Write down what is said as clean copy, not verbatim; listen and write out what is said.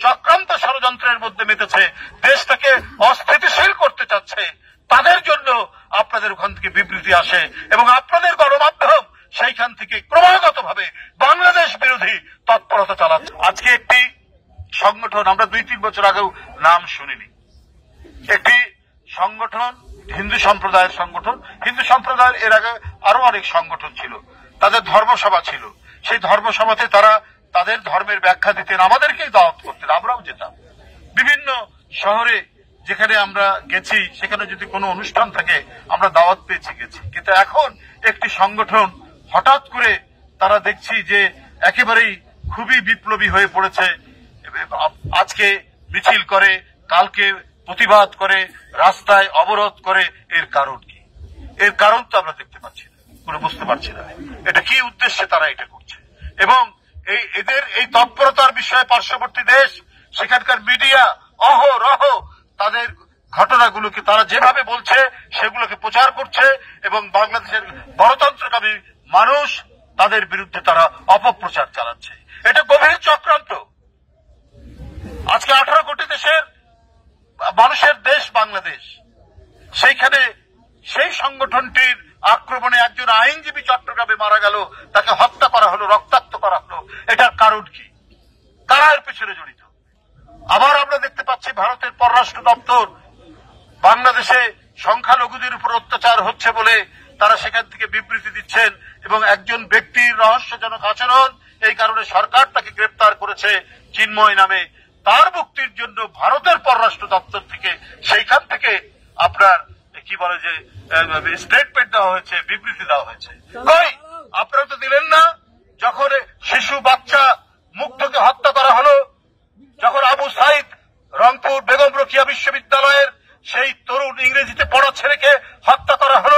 চক্রান্ত ষড়যন্ত্রের মধ্যে মেতেছে, দেশটাকে অস্থিতিশীল করতে চাচ্ছে, তাদের জন্য আপনাদের ওখান থেকে বিবৃতি আসে এবং আপনাদের গণমাধ্যম সেইখান থেকে ক্রমাগত ভাবে বাংলাদেশ বিরোধী তৎপরতা চালাচ্ছে। আজকে একটি সংগঠন, আমরা 2-3 বছর আগেও নাম শুনিনি, একটি সংগঠন, হিন্দু সম্প্রদায়ের সংগঠন, হিন্দু সম্প্রদায়ের এর আগে আরো অনেক সংগঠন ছিল, তাদের ধর্মসভা ছিল, সেই ধর্মসভাতে তারা তাদের ধর্মের ব্যাখ্যা দিতেন, আমাদেরকেই দাওয়াত করতেন, আমরাও যেতাম। বিভিন্ন শহরে যেখানে আমরা গেছি সেখানে যদি কোনো অনুষ্ঠান থাকে আমরা দাওয়াত পেয়েছি, গেছি। কিন্তু এখন একটি সংগঠন হঠাৎ করে তারা দেখছি যে একেবারেই খুবই বিপ্লবী হয়ে পড়েছে, আজকে মিছিল করে, কালকে প্রতিবাদ করে, রাস্তায় অবরোধ করে। এর কারণ কি? এর কারণ তো আমরা দেখতে পাচ্ছি না, কোনো বুঝতে পারছি না এটা কি উদ্দেশ্যে তারা এটা করছে। এবং এদের এই তৎপরতার বিষয়ে পার্শ্ববর্তী দেশ, সেখানকার মিডিয়া অহরহ তাদের ঘটনাগুলোকে তারা যেভাবে বলছে সেগুলোকে প্রচার করছে এবং বাংলাদেশের গণতন্ত্রকামী মানুষ তাদের বিরুদ্ধে তারা অপপ্রচার চালাচ্ছে। এটা গভীর চক্রান্ত। আজকে 18 কোটি দেশের মানুষের দেশ বাংলাদেশ, সেইখানে সেই সংগঠনটির আক্রমণে একজন আইনজীবী চট্টগ্রামে মারা গেল, তাকে হত্যা করা হলো, রক্তাক্ত করা হলো। এটার কারণ কি? কারা এর পিছনে জড়িত? আবার আমরা দেখতে পাচ্ছি ভারতের পররাষ্ট্র দপ্তর বাংলাদেশে সংখ্যালঘুদের উপর অত্যাচার হচ্ছে বলে তারা সেখান থেকে বিবৃতি দিচ্ছেন এবং একজন ব্যক্তির রহস্যজনক আচরণ, এই কারণে সরকার তাকে গ্রেপ্তার করেছে চিন্ময় নামে। তার মুক্তির জন্য ভারতের পররাষ্ট্র দপ্তর থেকে সেইখান থেকে আপনার কি বলে যে স্টেটমেন্ট দেওয়া হয়েছে, বিবৃতি দেওয়া হয়েছে। কই আপনারা তো দিলেন না যখন শিশু বাচ্চা মুগ্ধকে হত্যা করা হলো, যখন আবু সাইদ রংপুর বেগম রোকেয়া বিশ্ববিদ্যালয়ের সেই তরুণ ইংরেজিতে পড়া ছেলেকে হত্যা করা হলো।